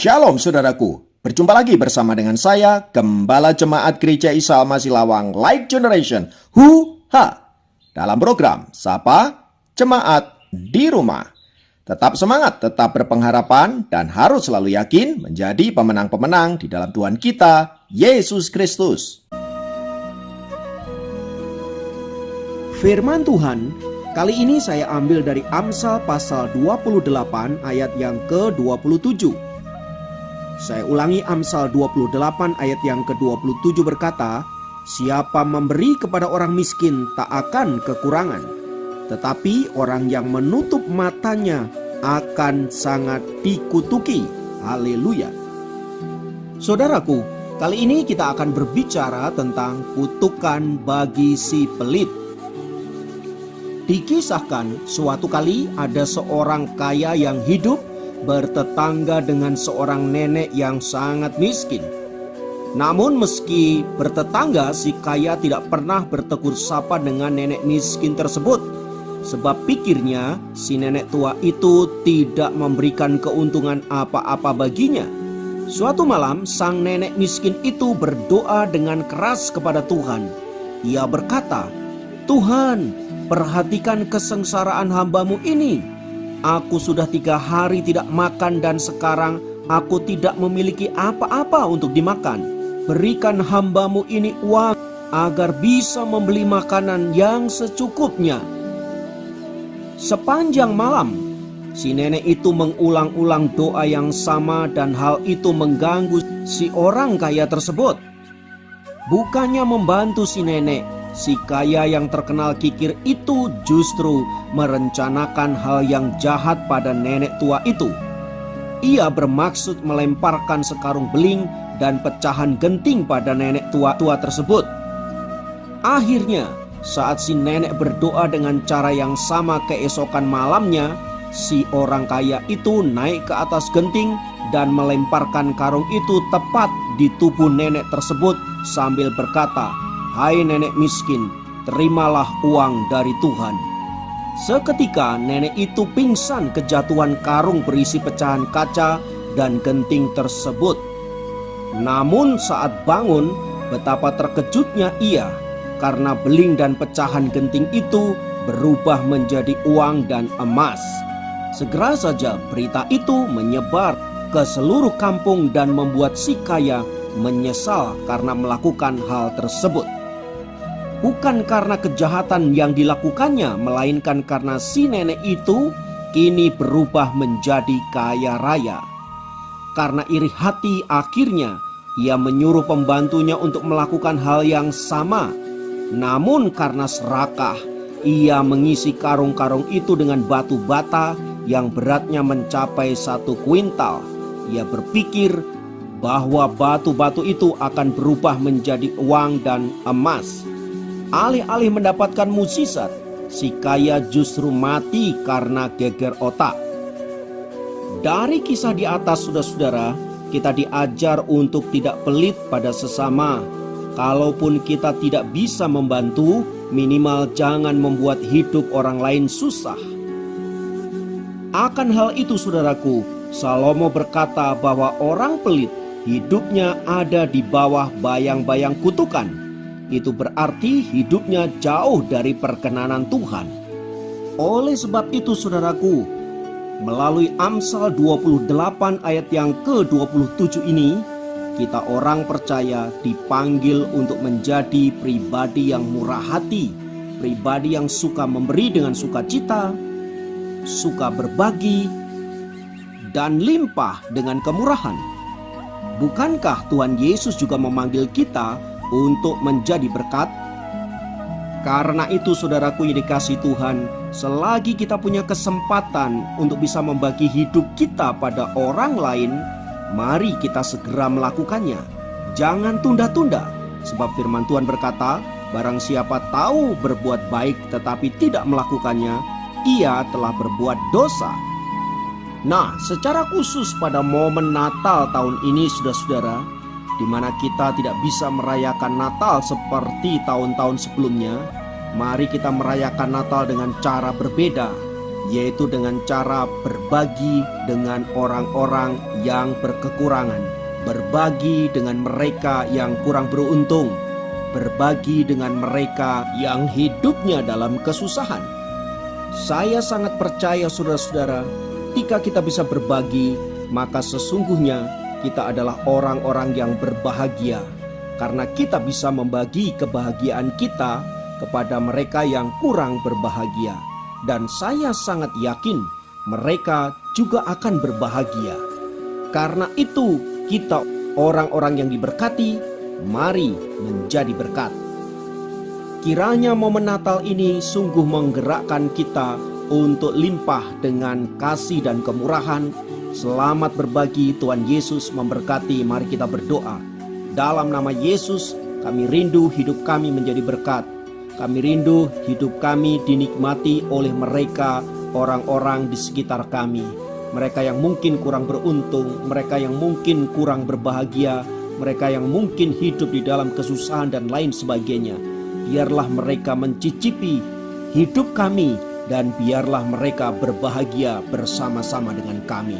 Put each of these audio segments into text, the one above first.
Shalom saudaraku, berjumpa lagi bersama dengan saya, Gembala Jemaat Gereja Isa Al-Masih Lawang Light Generation, dalam program Sapa Jemaat di Rumah. Tetap semangat, tetap berpengharapan, dan harus selalu yakin menjadi pemenang-pemenang di dalam Tuhan kita, Yesus Kristus. Firman Tuhan kali ini saya ambil dari Amsal pasal 28 ayat yang ke-27. Saya ulangi, Amsal 28 ayat yang ke-27 berkata, "Siapa memberi kepada orang miskin tak akan kekurangan, tetapi orang yang menutup matanya akan sangat dikutuki." Haleluya. Saudaraku, kali ini kita akan berbicara tentang kutukan bagi si pelit. Dikisahkan suatu kali ada seorang kaya yang hidup bertetangga dengan seorang nenek yang sangat miskin. Namun meski bertetangga, si kaya tidak pernah bertegur sapa dengan nenek miskin tersebut, sebab pikirnya si nenek tua itu tidak memberikan keuntungan apa-apa baginya. Suatu malam sang nenek miskin itu berdoa dengan keras kepada Tuhan. Ia berkata, "Tuhan, perhatikan kesengsaraan hamba-Mu ini. Aku sudah 3 hari tidak makan dan sekarang aku tidak memiliki apa-apa untuk dimakan. Berikan hamba-Mu ini uang agar bisa membeli makanan yang secukupnya." Sepanjang malam, si nenek itu mengulang-ulang doa yang sama dan hal itu mengganggu si orang kaya tersebut. Bukannya membantu si nenek, si kaya yang terkenal kikir itu justru merencanakan hal yang jahat pada nenek tua itu. Ia bermaksud melemparkan sekarung beling dan pecahan genting pada nenek tua tersebut. Akhirnya, saat si nenek berdoa dengan cara yang sama keesokan malamnya, si orang kaya itu naik ke atas genting dan melemparkan karung itu tepat di tubuh nenek tersebut sambil berkata, "Hai nenek miskin, terimalah uang dari Tuhan." Seketika nenek itu pingsan kejatuhan karung berisi pecahan kaca dan genting tersebut. Namun saat bangun, betapa terkejutnya ia karena beling dan pecahan genting itu berubah menjadi uang dan emas. Segera saja berita itu menyebar ke seluruh kampung dan membuat si kaya menyesal karena melakukan hal tersebut. Bukan karena kejahatan yang dilakukannya, melainkan karena si nenek itu kini berubah menjadi kaya raya. Karena iri hati, akhirnya ia menyuruh pembantunya untuk melakukan hal yang sama. Namun karena serakah, ia mengisi karung-karung itu dengan batu bata yang beratnya mencapai 1 kuintal. Ia berpikir bahwa batu-batu itu akan berubah menjadi uang dan emas. Alih-alih mendapatkan mukjizat, si kaya justru mati karena geger otak. Dari kisah di atas, saudara-saudara, kita diajar untuk tidak pelit pada sesama. Kalaupun kita tidak bisa membantu, minimal jangan membuat hidup orang lain susah. Akan hal itu, saudaraku, Salomo berkata bahwa orang pelit hidupnya ada di bawah bayang-bayang kutukan. Itu berarti hidupnya jauh dari perkenanan Tuhan. Oleh sebab itu, saudaraku, melalui Amsal 28 ayat yang ke-27 ini, kita orang percaya dipanggil untuk menjadi pribadi yang murah hati, pribadi yang suka memberi dengan sukacita, suka berbagi, dan limpah dengan kemurahan. Bukankah Tuhan Yesus juga memanggil kita untuk menjadi berkat? Karena itu, saudaraku yang dikasihi Tuhan, selagi kita punya kesempatan untuk bisa membagi hidup kita pada orang lain, mari kita segera melakukannya. Jangan tunda-tunda, sebab firman Tuhan berkata, barang siapa tahu berbuat baik tetapi tidak melakukannya, ia telah berbuat dosa. Nah, secara khusus pada momen Natal tahun ini, saudara-saudara, di mana kita tidak bisa merayakan Natal seperti tahun-tahun sebelumnya, mari kita merayakan Natal dengan cara berbeda. yaitu dengan cara berbagi dengan orang-orang yang berkekurangan, berbagi dengan mereka yang kurang beruntung, berbagi dengan mereka yang hidupnya dalam kesusahan. Saya sangat percaya saudara-saudara, ketika kita bisa berbagi, maka sesungguhnya kita adalah orang-orang yang berbahagia, karena kita bisa membagi kebahagiaan kita kepada mereka yang kurang berbahagia. Dan saya sangat yakin mereka juga akan berbahagia. Karena itu kita orang-orang yang diberkati, mari menjadi berkat. Kiranya momen Natal ini sungguh menggerakkan kita untuk limpah dengan kasih dan kemurahan. Selamat berbagi, Tuhan Yesus memberkati. Mari kita berdoa. Dalam nama Yesus, kami rindu hidup kami menjadi berkat. Kami rindu hidup kami dinikmati oleh mereka, orang-orang di sekitar kami. Mereka yang mungkin kurang beruntung, mereka yang mungkin kurang berbahagia, mereka yang mungkin hidup di dalam kesusahan dan lain sebagainya. Biarlah mereka mencicipi hidup kami dan biarlah mereka berbahagia bersama-sama dengan kami.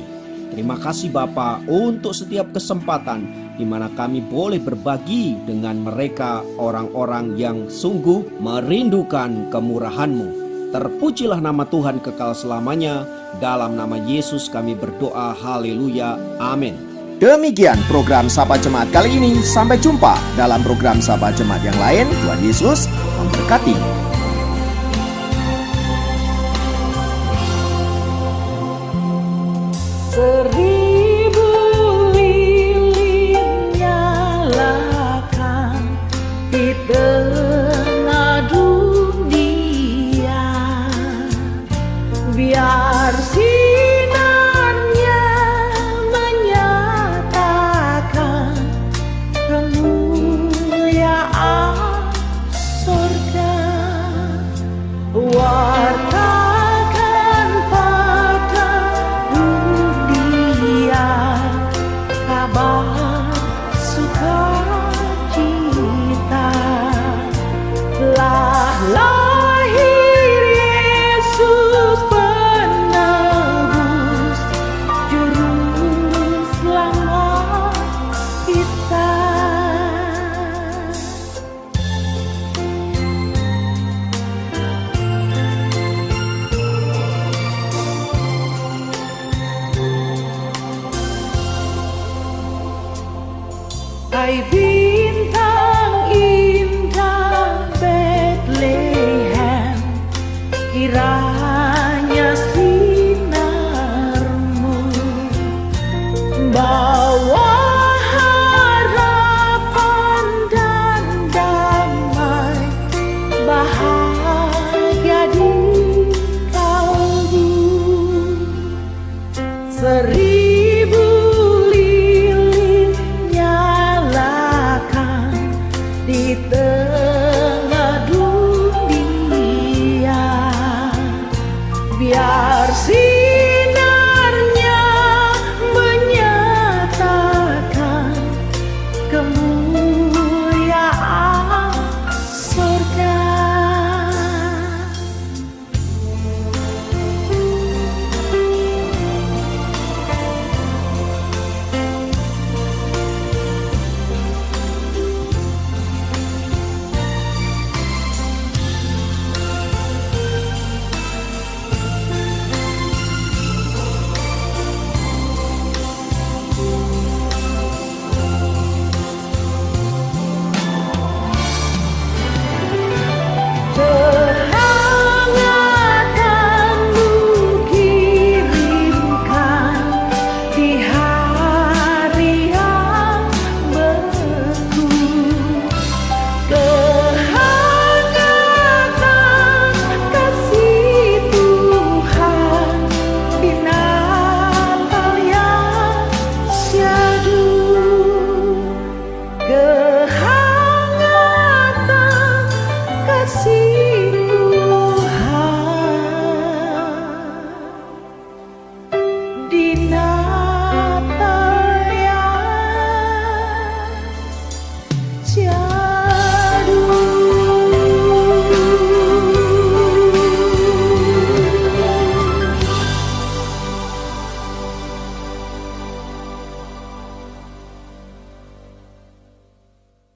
Terima kasih Bapa untuk setiap kesempatan di mana kami boleh berbagi dengan mereka, orang-orang yang sungguh merindukan kemurahan-Mu. Terpujilah nama Tuhan kekal selamanya. Dalam nama Yesus kami berdoa. Haleluya. Amin. Demikian program Sapa Jemaat kali ini. Sampai jumpa dalam program Sapa Jemaat yang lain. Tuhan Yesus memberkati. Seribu lilin nyalakan di tengah dunia, biar sinarnya menyatakan kemuliaan surga. Wartakan pada dunia kabar sukacita, telah lahir Yesus penebus, juru selamat kita. Hai bintang indah Bethlehem, kira